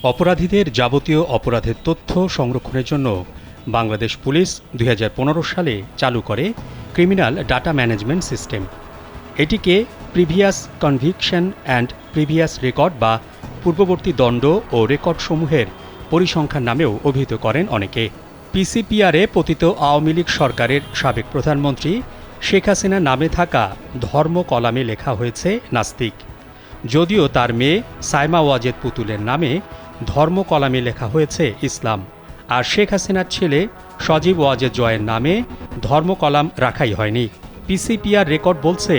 অপরাধীদের যাবতীয় অপরাধের তথ্য সংরক্ষণের জন্য বাংলাদেশ পুলিশ ২০১৫ সালে চালু করে ক্রিমিনাল ডাটা ম্যানেজমেন্ট সিস্টেম। এটিকে previous conviction and previous record বা পূর্ববর্তী দণ্ড ও রেকর্ডসমূহের পরিসংখ্যান নামেও অভিহিত করেন অনেকে। পিসিপিআরে পতিত আওয়ামী লীগ সরকারের সাবেক প্রধানমন্ত্রী শেখ হাসিনা নামে থাকা ধর্ম কলামে লেখা হয়েছে নাস্তিক, যদিও তার মেয়ে সাইমা ওয়াজেদ পুতুলের নামে ধর্ম কলামে লেখা হয়েছে ইসলাম। আর শেখ হাসিনার ছেলে সজীব ওয়াজেদ জয়ের নামে ধর্ম কলাম রাখাই হয়নি। পিসিপিআর রেকর্ড বলছে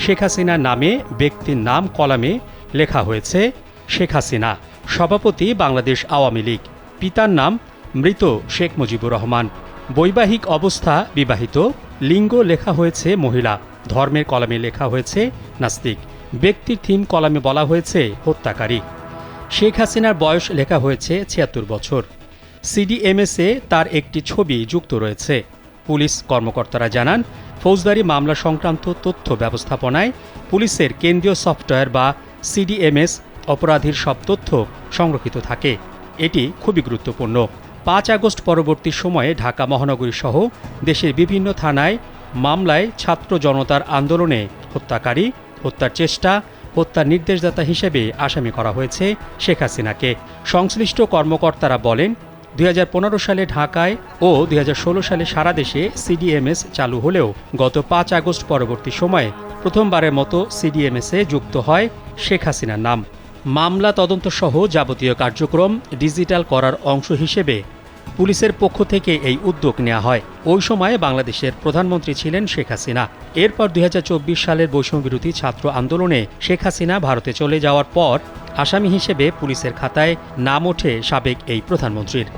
শেখ হাসিনার নামে ব্যক্তির নাম কলামে লেখা হয়েছে শেখ হাসিনা, সভাপতি বাংলাদেশ আওয়ামী লীগ। পিতার নাম মৃত শেখ মুজিবুর রহমান। বৈবাহিক অবস্থা বিবাহিত। লিঙ্গ লেখা হয়েছে মহিলা। ধর্মের কলামে লেখা হয়েছে নাস্তিক। ব্যক্তির থিম কলামে বলা হয়েছে হত্যাকারী। শেখ হাসিনার বয়স লেখা হয়েছে ৭৬ বছর। সিডিএমএসে তার একটি ছবি যুক্ত রয়েছে। পুলিশ কর্মকর্তারা জানান, ফৌজদারি মামলা সংক্রান্ত তথ্য ব্যবস্থাপনায় পুলিশের কেন্দ্রীয় সফটওয়্যার বা সিডিএমএস অপরাধীর সব তথ্য সংরক্ষিত থাকে। এটি খুবই গুরুত্বপূর্ণ। ৫ আগস্ট পরবর্তী সময়ে ঢাকা মহানগরী সহ দেশের বিভিন্ন থানায় মামলায় ছাত্র জনতার আন্দোলনে হত্যাকারী, হত্যার চেষ্টা, হত্যার নির্দেশদাতা হিসেবে আসামি করা হয়েছে শেখ হাসিনাকে। সংশ্লিষ্ট কর্মকর্তারা বলেন, ২০১৫ সালে ঢাকায় ও ২০১৬ সালে সারা দেশে সিডিএমএস চালু হলেও গত ৫ আগস্ট পরবর্তী সময়ে প্রথমবারের মতো সিডিএমএসে যুক্ত হয় শেখ হাসিনার নাম। মামলা তদন্ত সহ যাবতীয় কার্যক্রম ডিজিটাল করার অংশ হিসেবে পুলিশের পক্ষ থেকে এই উদ্যোগ নেওয়া হয়। ওই সময়ে বাংলাদেশের প্রধানমন্ত্রী ছিলেন শেখ হাসিনা। এরপর ২০২৪ সালের বৈষম্যবিরোধী ছাত্র আন্দোলনে শেখ হাসিনা ভারতে চলে যাওয়ার পর আসামি হিসেবে পুলিশের খাতায় নাম ওঠে সাবেক এই প্রধানমন্ত্রীর।